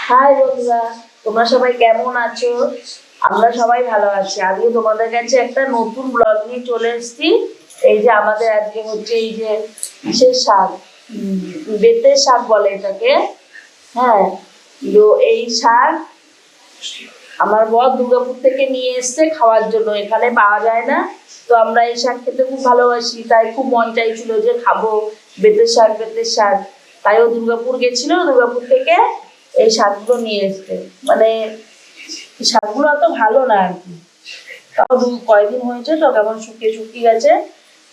High বন্ধুরা, তোমরা সবাই কেমন আছো? আমরা সবাই ভালো আছি। আজকে তোমাদের কাছে একটা নতুন ব্লগ নিয়ে চলে এসেছি। এই যে আমাদের আজকে হচ্ছে এই যে কিসের শাক, বেতের শাক বলে এটাকে। হ্যাঁ, তো এই শাক আমার বর দুর্গাপুর থেকে নিয়ে এসছে খাওয়ার জন্য, এখানে পাওয়া যায় না। তো আমরা এই শাক খেতে খুব ভালোবাসি, তাই খুব মন চাইছিল যে খাবো বেতের শাক বেতের শাক। তাই ও দুর্গাপুর গেছিল, দুর্গাপুর থেকে এই শাকগুলো নিয়ে এসছে। মানে শাকগুলো অত ভালো না আর কি, তাও কয়েকদিন হয়েছে তো কেমন শুকিয়ে শুকিয়ে গেছে।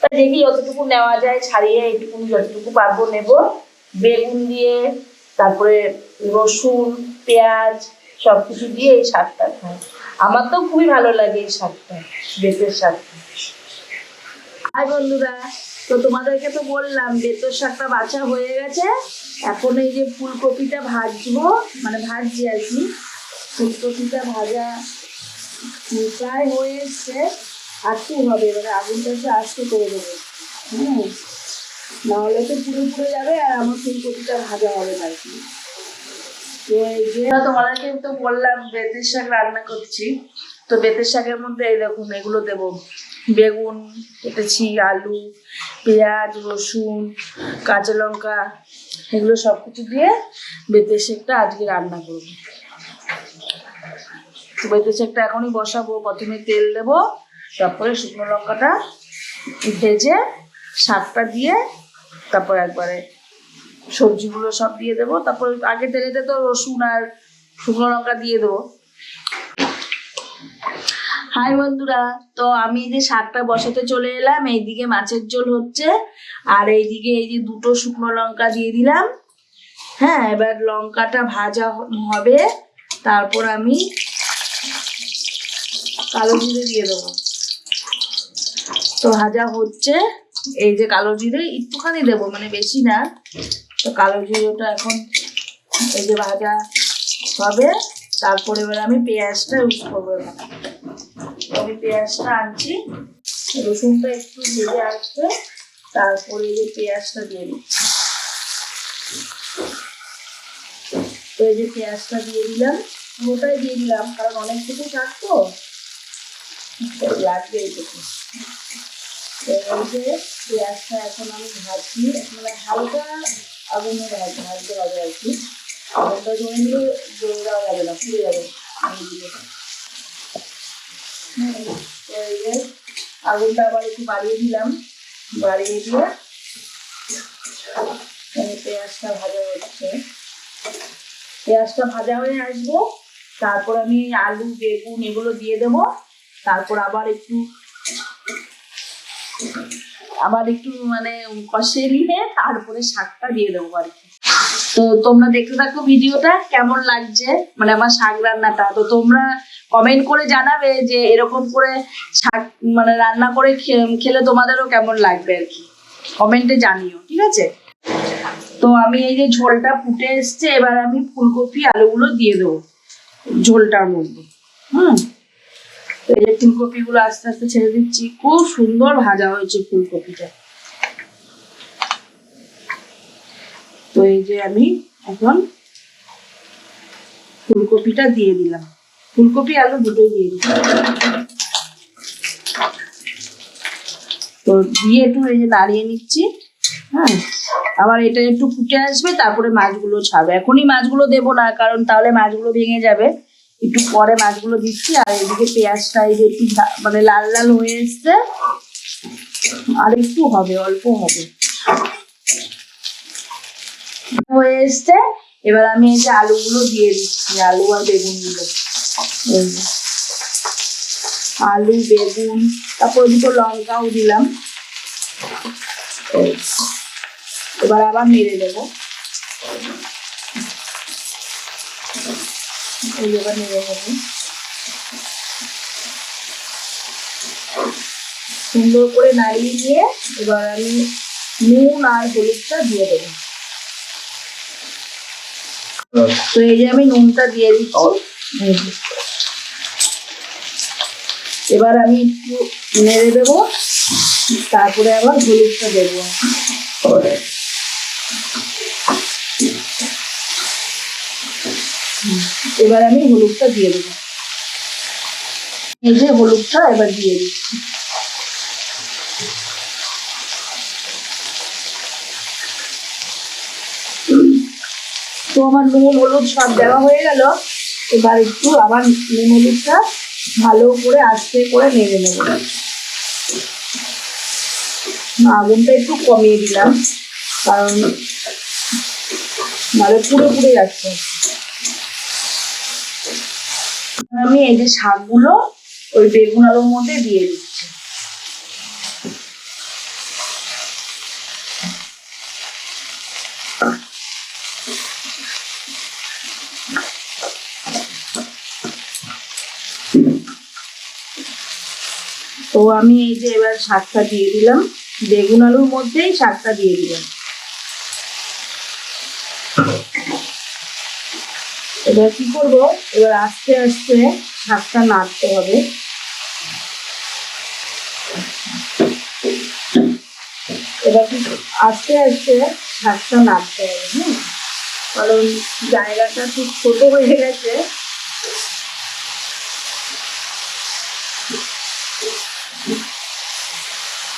তা দেখি যতটুকু নেওয়া যায় ছাড়িয়ে এইটুকু যতটুকু পারবো নেব। বেগুন দিয়ে, তারপরে রসুন, পেঁয়াজ সব কিছু দিয়ে এই শাকটা খাই। আমার তো খুবই ভালো লাগে এই শাকটা, বেতের শাকটা। হাই বন্ধুরা, তো তোমাদেরকে তো বললাম বেতের শাকটা বাছা হয়ে গেছে। এখন এই যে ফুলকপিটা ভাজবো, মানে ভাজছি আর কি। ফুলকপিটা ভাজা প্রায় হয়ে এসছে, আস্তে হবে, এবারে আগুনটা একটু আস্তে করে দেবো। নাহলে তো পুড়ে পুড়ে যাবে আর আমার ফুলকপিটা ভাজা হবে না আর কি। তো এই যে তোমাদেরকে তো বললাম বেতের শাক রান্না করছি। তো বেতের শাকের মধ্যে এই দেখুন এগুলো দেবো, বেগুন কেটেছি, আলু, পেঁয়াজ, রসুন, কাঁচা লঙ্কা, এগুলো সব কিছু দিয়ে বেতের শাকটা আজকে রান্না করবো। তো বেতের শাকটা এখনই বসাবো। প্রথমে তেল দেবো, তারপরে শুকনো লঙ্কাটা ভেজে শাকটা দিয়ে তারপর একবারে সবজিগুলো সব দিয়ে দেবো। তারপর আগে তেলেতে তো রসুন আর শুকনো লঙ্কা দিয়ে দেবো। হাই বন্ধুরা, তো আমি যে শাকটা বসাতে চলে এলাম। এইদিকে মাছের ঝোল হচ্ছে আর এইদিকে এই যে দুটো শুকনো লঙ্কা দিয়ে দিলাম। হ্যাঁ, এবার লঙ্কাটা ভাজা হবে, তারপর আমি কালো জিরে দিয়ে দেবো। তো ভাজা হচ্ছে, এই যে কালো জিরে একটুখানি দেবো, মানে বেশি না। তো কালো জিরেটা এখন এই যে ভাজা হবে, তারপরে এবার আমি পেঁয়াজটা ইউজ করবো। আমি পেঁয়াজটা আনছি, রসুনটা একটু ভেজে আসবে, তারপরে এই যে পেঁয়াজটা দিয়ে দিচ্ছি। তো এই যে পেঁয়াজটা দিয়ে দিলাম, পুরোটাই দিয়ে দিলাম, কারণ অনেক কিছু শাক তো লাগবে এইটুকু। এই যে পেঁয়াজটা এখন আমি ভাজছি, মানে হালকা আগুনে ভাজতে হবে আর কি। আগুনটা জমে নিলে জমে দেওয়া যাবে না, পুড়ে যাবে। তো এই যে আগুনটা আবার একটু বাড়িয়ে দিলাম, বাড়িয়ে দিয়ে পেঁয়াজটা ভাজা হচ্ছে। পেঁয়াজটা ভাজা হয়ে আসবো, তারপর আমি আলু বেগুন এগুলো দিয়ে দেবো। তারপর আবার একটু মানে কষিয়ে নিয়ে তারপরে শাকটা দিয়ে দেবো আর কি। তো তোমরা দেখতে থাকো ভিডিওটা, কেমন লাগছে মানে আমার শাক রান্নাটা। তো তোমরা কমেন্ট করে জানাবে যে এরকম করে শাক মানে রান্না করে খেলে তোমাদেরও কেমন লাগবে আর কি, কমেন্টে জানিও, ঠিক আছে? তো আমি এই যে ঝোলটা ফুটে এসছে, এবার আমি ফুলকপি আলুগুলো দিয়ে দেবো ঝোলটার মধ্যে। তো এই যে ফুলকপিগুলো আস্তে আস্তে ছেড়ে দিচ্ছি। খুব সুন্দর ভাজা হয়েছে ফুলকপিটা। তো এই যে আমি এখন ফুলকপিটা দিয়ে দিলাম, ফুলকপি আলু দুটোই দিয়ে দিলাম। তো দিয়ে একটু এই যে নাড়িয়ে নিচ্ছি। আবার এটা একটু ফুটে আসবে, তারপরে মাছগুলো ছাড়বে। এখনই মাছগুলো দেবো না, কারণ তাহলে মাছগুলো ভেঙে যাবে। একটু পরে মাছগুলো দিচ্ছি। আর এদিকে পেঁয়াজটা এই যে একটু মানে লাল লাল হয়ে এসছে, আর একটু হবে, অল্প হবে, হয়ে এসছে। এবার আমি এই যে আলুগুলো দিয়ে দিচ্ছি, আলু আর বেগুনগুলো। আলু বেগুন, তারপর দুটো লঙ্কাও দিলাম। এবার আবার নেড়ে দেবো। এবার নেড়ে দেবো, সুন্দর করে নাড়িয়ে দিয়ে এবার আমি নুন আর হলুদটা দিয়ে দেবো। তো এই যে আমি নুনটা দিয়ে দিচ্ছি। এবার আমি একটু নেড়ে দেবো, তারপরে আবার হলুদটা দেবো। এবার আমি হলুদটা দিয়ে দেবো। এই যে হলুদটা এবার দিয়ে দিচ্ছি। তো আমার নুন হলুদ সব দেওয়া হয়ে গেল। এবার একটু আবার নুন হলুদটা ভালো করে আস্তে করে নেড়ে নেব। আগুনটা একটু কমিয়ে দিলাম, কারণ নাহলে পুড়ে পুড়ে যাচ্ছে। আমি এই যে শাকগুলো ওই বেগুন আলুর মধ্যে দিয়ে দিচ্ছি। তো আমি এই যে এবার শাকটা দিয়ে দিলাম, বেগুন আলুর মধ্যেই শাকটা দিয়ে দিলাম। এবার কি করবো, এবার আস্তে আস্তে শাকটা নাড়তে হবে। এবার আস্তে আস্তে শাকটা নাড়তে হবে, কারণ জায়গাটা খুব ছোট হয়ে গেছে।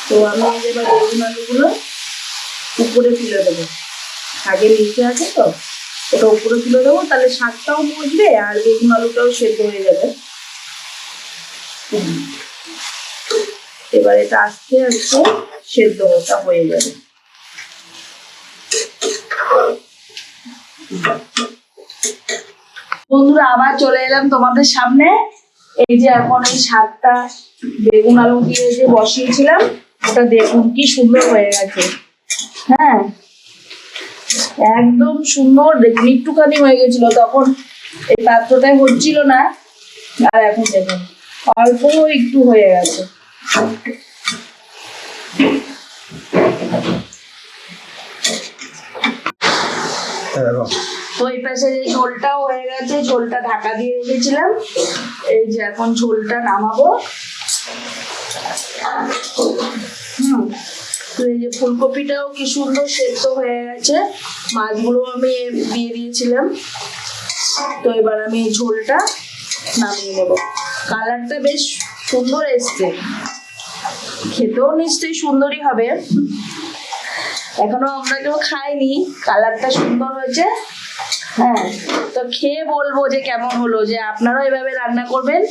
তো আমি এবার বেগুন আলুগুলো উপরে তুলে দেবো। শাকের নিচে আছে তো, ওটা উপরে তুলে দেবো, তাহলে শাকটাও মজবে আর বেগুন আলুটাও সেদ্ধ হয়ে যাবে। এবার এটা আস্তে আস্তে সেদ্ধ ওটা হয়ে যাবে। বন্ধুরা আবার চলে এলাম তোমাদের সামনে। এই যে এখন এই শাকটা বেগুন আলু দিয়ে যে বসিয়েছিলাম, ওটা দেখুন কি সুন্দর হয়ে গেছে। হ্যাঁ, একদম সুন্দর। দেখুন একটুখানি হয়ে গেছিল তখন, এই পাত্রটাই হচ্ছিল না, আর এখন দেখুন অল্প একটু হয়ে গেছে। তো এই পাশে যে ঝোলটাও হয়ে গেছে, ঝোলটা ঢাকা দিয়ে রেখেছিলাম। এই যে এখন ঝোলটা নামাবো। তো এই যে ফুলকপিটাও কি সুন্দর সেদ্ধ হয়ে গেছে, মাছগুলো আমি দিয়ে দিয়েছিলাম। তো এবার আমি এই ঝোলটা নামিয়ে নেব। কালারটা বেশ সুন্দর এসছে, খেতেও নিশ্চয়ই সুন্দরই হবে। এখনো আমরা কেউ খাইনি, কালারটা সুন্দর হয়েছে। হ্যাঁ, তো খেয়ে বলবো যে কেমন হলো, যে আপনারাও এভাবে রান্না করবেন,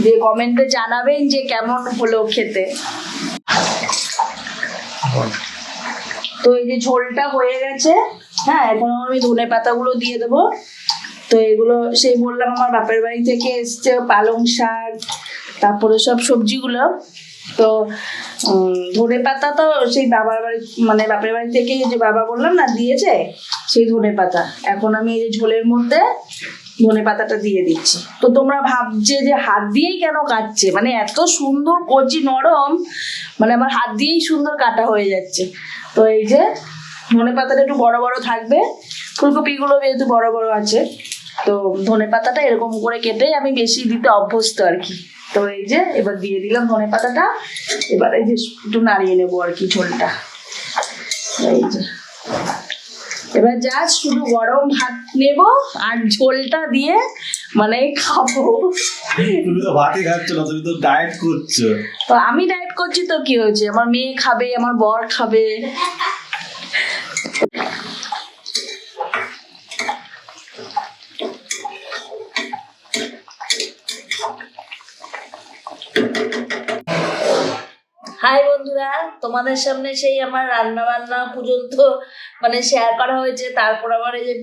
যে কমেন্টে জানাবেন যে কেমন হলো খেতে। তো এই যে ঝোলটা হয়ে গেছে। হ্যাঁ, এখন আমি ধনে পাতাগুলো দিয়ে দেবো। তো এগুলো সেই বললাম আমার বাপের বাড়ি থেকে এসছে, পালং শাক, তারপরে সব সবজিগুলো। তো ধনে পাতা তো সেই বাবার বাড়ি, মানে বাপের বাড়ি থেকে যে বাবা বললাম না দিয়েছে, সেই ধনে পাতা। এখন আমি এই যে ঝোলের মধ্যে ধনে পাতাটা দিয়ে দিচ্ছি। তো তোমরা ভাবছে যে হাত দিয়েই কেন কাটছে, মানে এত সুন্দর কচি নরম, মানে আমার হাত দিয়েই সুন্দর কাটা হয়ে যাচ্ছে। তো এই যে ধনে পাতাটা একটু বড় বড় থাকবে, ফুলকপিগুলো যেহেতু বড় বড় আছে, তো ধনে পাতাটা এরকম করে কেটে আমি বেশি দিতে অভ্যস্ত আর কি। তো এই যে এবার দিয়ে দিলাম ধনে পাতাটা। এবার এই যে একটু নাড়িয়ে নেবো আর কি ঝোলটা। এই যে এবার জাস্ট শুধু গরম ভাত নেব আর ঝোলটা দিয়ে মানে খাবো। তুমি তো ভাতই খাচ্ছ না, তুমি তো ডায়েট করছো। তো আমি ডায়েট করছি তো কি হয়েছে, আমার মেয়ে খাবে, আমার বর খাবে। হাই বন্ধুরা, তোমাদের সামনে সেই আমার রান্না বান্না পর্যন্ত মানে শেয়ার করা হয়েছে। তারপর আবার এই যে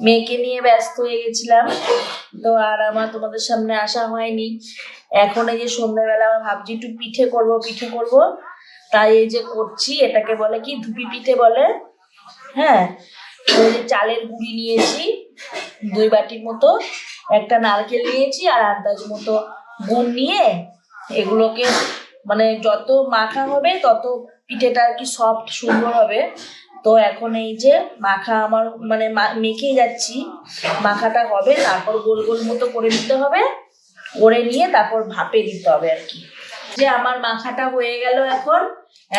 মেয়েকে নিয়ে ব্যস্ত হয়ে গেছিলাম, তো আর আমার তোমাদের সামনে আসা হয়নি। এখন এই যে সন্ধ্যাবেলা আমার ভাবছি একটু পিঠে করব, তাই এই যে করছি। এটাকে বলে কি ধুপি পিঠে বলে। হ্যাঁ, ওই যে চালের গুঁড়ি নিয়েছি 2 বাটির মতো, একটা নারকেল নিয়েছি আর আন্দাজ মতো গুড় নিয়ে এগুলোকে মানে যত মাখা হবে তত পিঠেটা আর কি সফট সুন্দর হবে। তো এখন এই যে মাখা আমার মানে মেখে যাচ্ছি, মাখাটা হবে, তারপর গোল গোল মতো করে নিতে হবে, করে নিয়ে তারপর ভাপে দিতে হবে আর কি। যে আমার মাখাটা হয়ে গেল,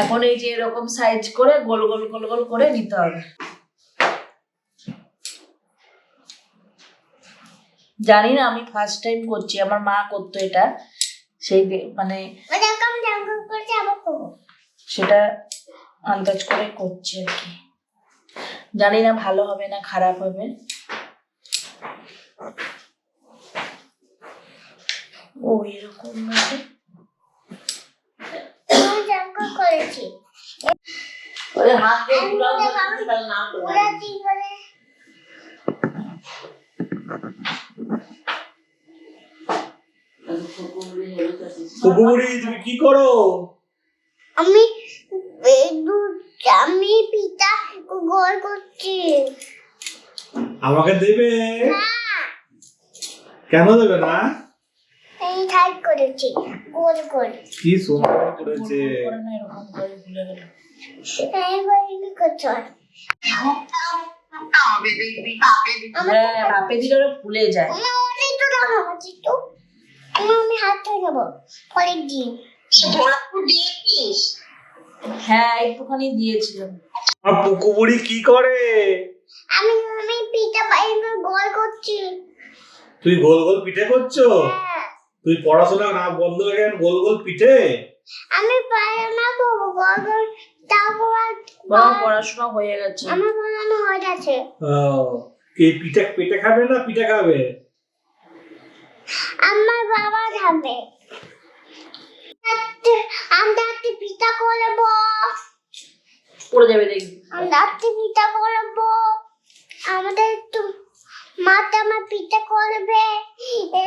এখন এই যে এরকম সাইজ করে গোল গোল গোল গোল করে নিতে হবে। জানি না, আমি ফার্স্ট টাইম করছি, আমার মা করতো এটা, সেই মানে সেটা আন্দাজ করে করছি আর কি। জানি না ভালো হবে না খারাপ হবে। ও এরকম ভাবে করেছি ওই হাত দিয়ে ঘুরাও করতে তাহলে না করবে। কুকুরি তুমি কি করো? আমি আমি পিতা গোল করছি। আমাকে দেবে? কেন দেবে না? এই টাইপ করেছি গোল গোল। কি সুন্দর করেছে। করে না এরকম করে ভুলে গেল। এইবার কি করছো? হ্যাঁ ভাপে দিলে ওরা ফুলে যায়। আমি তো দাও আছি তো। আমি হাত ধরে দেবো পরে দিন। হ্যাঁ একটুখানি দিয়েছিলাম। আর পুকুরি কি করে? আমি পিঠা বাইরে গোল করছি। তুই গোল গোল পিঠে করছো? হ্যাঁ। তুই পড়াশোনা না বন্ধ হয়ে গেল গোল গোল পিঠে? আমি পারি না করবো গোল গোল তারপর বরং পড়াশোনা হয়ে গেছে। আমার বানানো হয়ে গেছে। কি পিঠে পিঠে খাবে না পিঠে খাবে? আমার বাবা খাবে। আমরা একটু পিঠা করবো। পড়ে যাবে দেখবি। আমরা একটু পিঠা করবো। আমাদের একটু মাটা আমার পিঠা করবে।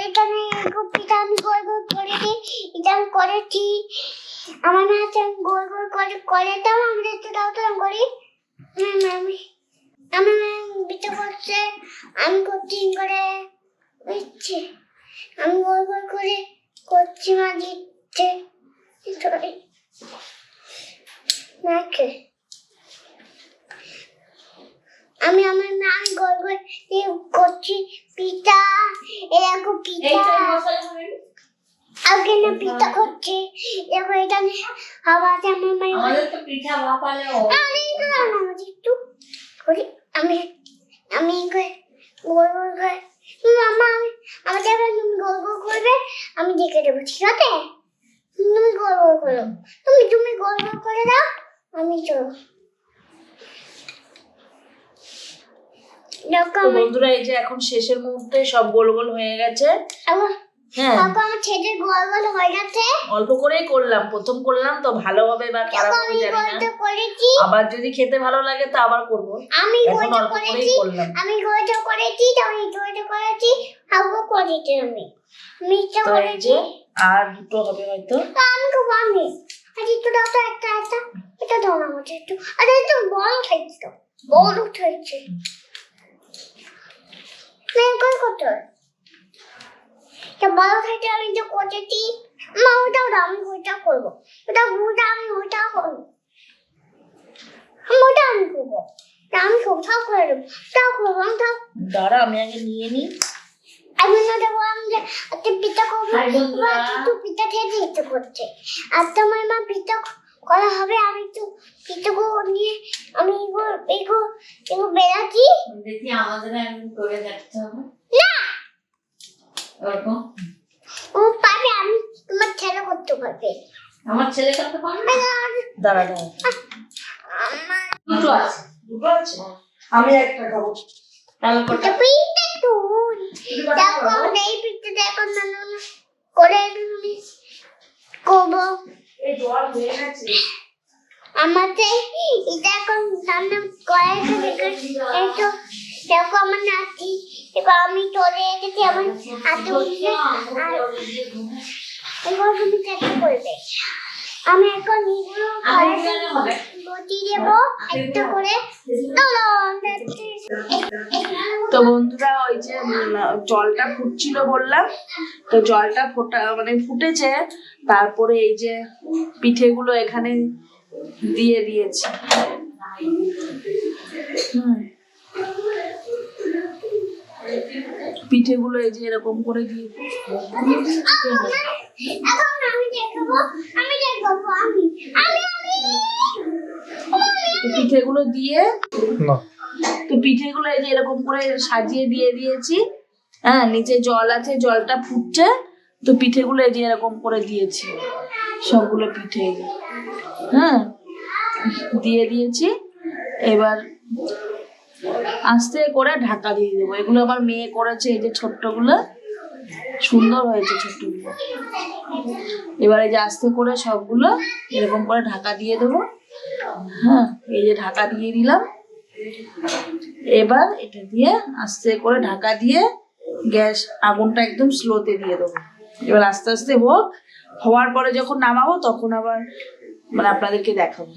এখানে পিঠা আমি গোল গোল করে দিই। এটা আমি করেছি। আমার মাটা গোল গোল করে দাও। আমরা একটু দাও তো করি। আমি পিঠা করছে। আমি করছি করে দিচ্ছি। আমি গোল গোল করে করছি মা দিচ্ছে। সরি নাকে আমি আমার নাম গোল গোল করছি পিঠা। এরকম পিঠা আগে না পিঠা করছি। এরকম এটা আওয়াজ আমার মায়ের আমাদের তো পিঠা ভাপালে আমি তো জানা একটু করি। আমি আমি গোল গোল করে মামা আমি আমাদের তুমি গোল গোল করবে আমি দেখে দেবো ঠিক আছে? তুমি গোল গোল করো। তুমি গোল গোল করে দাও আমি চলো। তো বন্ধুরা এই যে এখন শেষের মুহূর্তে সব গোল গোল হয়ে গেছে। হ্যাঁ আমার ছেলে গোল গোল হয়ে গেছে। অল্প করেই করলাম, প্রথম করলাম তো ভালো হবে বা খারাপ হবে জানি না। করেছি আবার যদি খেতে ভালো লাগে তো আবার করব। আমি এখন গোলটা অল্প করেই করেছি। করলাম। আমি গোলটা করেছি আমি গোলটা করেছি আগে করেছি আমি মিষ্টি তো এই করেছি। যে আর দুটো হবে হয়তো। আমি খুব আমি আজ একটু দাও তো একটা এটা দাও না আমাকে একটু। আরে একটু বড় খাইছি তো বড় খাইছি मैं कौन करता है क्या बड़ा खाते हैं जो कोटे टी मैं उठा राम उठा करो उठा उठा আমি उठा करो हम उठा আমি করব রাম উঠা করে তাও করব তাও দাঁড়া আমি আগে নিয়ে নিই। আমি না দেবো আমি যে একটা পিঠা করবো। হাই বন্ধুরা। একটু পিঠা খেতে ইচ্ছে করছে আর তোমার মা পিঠা করা হবে। আমি একটু পিঠাগুলো নিয়ে আমি এগুলো বেরাচ্ছি। দেখি আমাদের একদিন করে দেখতে হবে না ওরকম। ও পারবে আমি তোমার ছেলে করতে পারবে। আমার ছেলে করতে পারবে না। দাঁড়া দাঁড়া আমার দুটো আছে আমি একটা খাবো। তাহলে পিঠা পিঠা তুই দেখো এই পিঠা দেখো না না না করে তুমি করবো। এই জল হয়ে গেছে। আমাদের এটা এখন রান্না করে এই তো দেখো আমার নাতি এবার আমি চলে এসেছি আমার হাতে উঠে আর এবার তুমি চেষ্টা করবে। আমি এখন এগুলো বটি দেবো একটা করে তো বন্ধুরা ওই যে জলটা ফুটছিল বললাম, তো জলটা ফুটেছে। তারপরে এই যে পিঠেগুলো এখানে দিয়ে দিয়েছি। পিঠেগুলো এই যে এরকম করে দিয়ে এখন আমি দেখাবো আমি তো পিঠেগুলো দিয়ে তো পিঠেগুলো এই যে এরকম করে সাজিয়ে দিয়ে দিয়েছি। হ্যাঁ, নিচে জল আছে, জলটা ফুটছে, তো পিঠেগুলো এই যে এরকম করে দিয়েছি, সবগুলো পিঠে এই যে, হ্যাঁ দিয়ে দিয়েছি। এবার আস্তে করে ঢাকা দিয়ে দেবো। এগুলো আমার মেয়ে করেছে, এই যে ছোট্টগুলো, সুন্দর হয়েছে ছোট্টগুলো। এবার এই যে আস্তে করে সবগুলো এরকম করে ঢাকা দিয়ে দেবো। হ্যাঁ, এই যে ঢাকা দিয়ে দিলাম। এবার এটা দিয়ে আস্তে করে ঢাকা দিয়ে গ্যাস আগুনটা একদম স্লোতে দিয়ে দেবো। এবার আস্তে আস্তে হোক, হওয়ার পরে যখন নামাবো তখন আবার মানে আপনাদেরকে দেখাবো।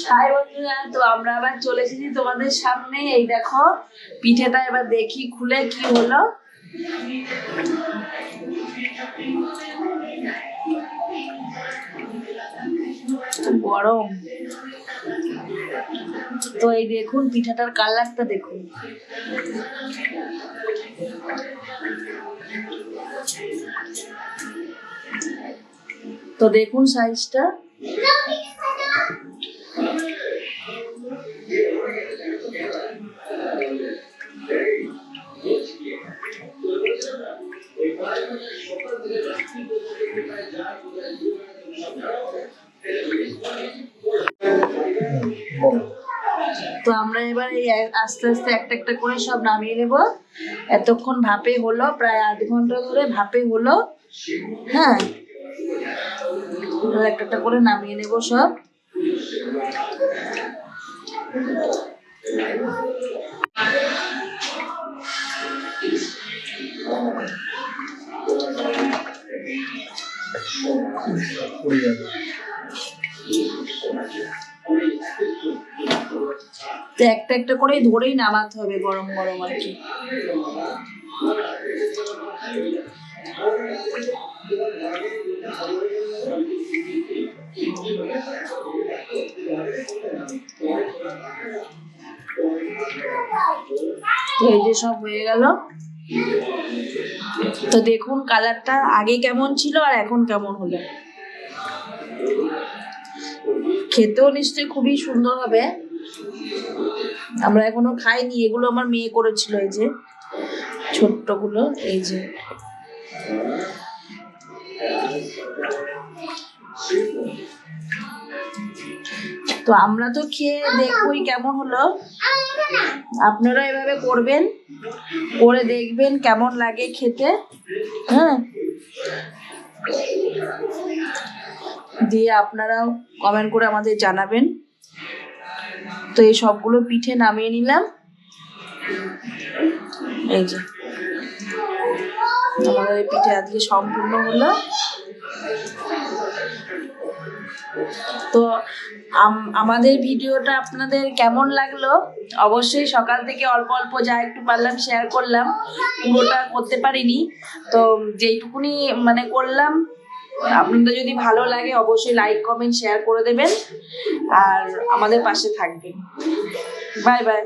হাই বন্ধুরা, তো আমরা আবার চলে এসেছি তোমাদের সামনে। এই দেখো পিঠেটা, এবার দেখি খুলে কি হলো। গরম তো, এই দেখুন পিঠাটার কালারটা দেখুন। তো দেখুন সাইজটা। তো আমরা এবার এই আস্তে আস্তে একটা একটা করে সব নামিয়ে নেব। এতক্ষণ ভাপে হলো, প্রায় 8 ঘন্টা ধরে ভাপে হলো। হ্যাঁ, একটা একটা করে নামিয়ে নেব সব। তো একটা একটা করে ধরেই নামাতে হবে, গরম গরম আর কি। তো এই যে সব হয়ে গেল। তো দেখুন কালারটা আগে কেমন ছিল আর এখন কেমন হলো। খেতেও নিশ্চয়ই খুবই সুন্দর হবে। আমরা এখনো খাইনি, এগুলো আমার মেয়ে করেছিল, এই যে ছোট্টগুলো, এই যে। তো আমরা তো খেয়ে দেখবোই কেমন হলো। আপনারা এভাবে করবেন, করে দেখবেন কেমন লাগে খেতে। হ্যাঁ, দিয়ে আপনারাও কমেন্ট করে আমাদের জানাবেন। তো এই সবগুলো পিঠে নামিয়ে নিলাম। এই যে আমাদের এই পিঠে আজকে সম্পূর্ণ হলো। তো আমাদের ভিডিওটা আপনাদের কেমন লাগলো অবশ্যই। সকাল থেকে অল্প অল্প যা একটু পারলাম শেয়ার করলাম, পুরোটা করতে পারিনি। তো যেইটুকুনি মানে করলাম, আপনাদের যদি ভালো লাগে অবশ্যই লাইক কমেন্ট শেয়ার করে দেবেন আর আমাদের পাশে থাকবেন। Bye bye.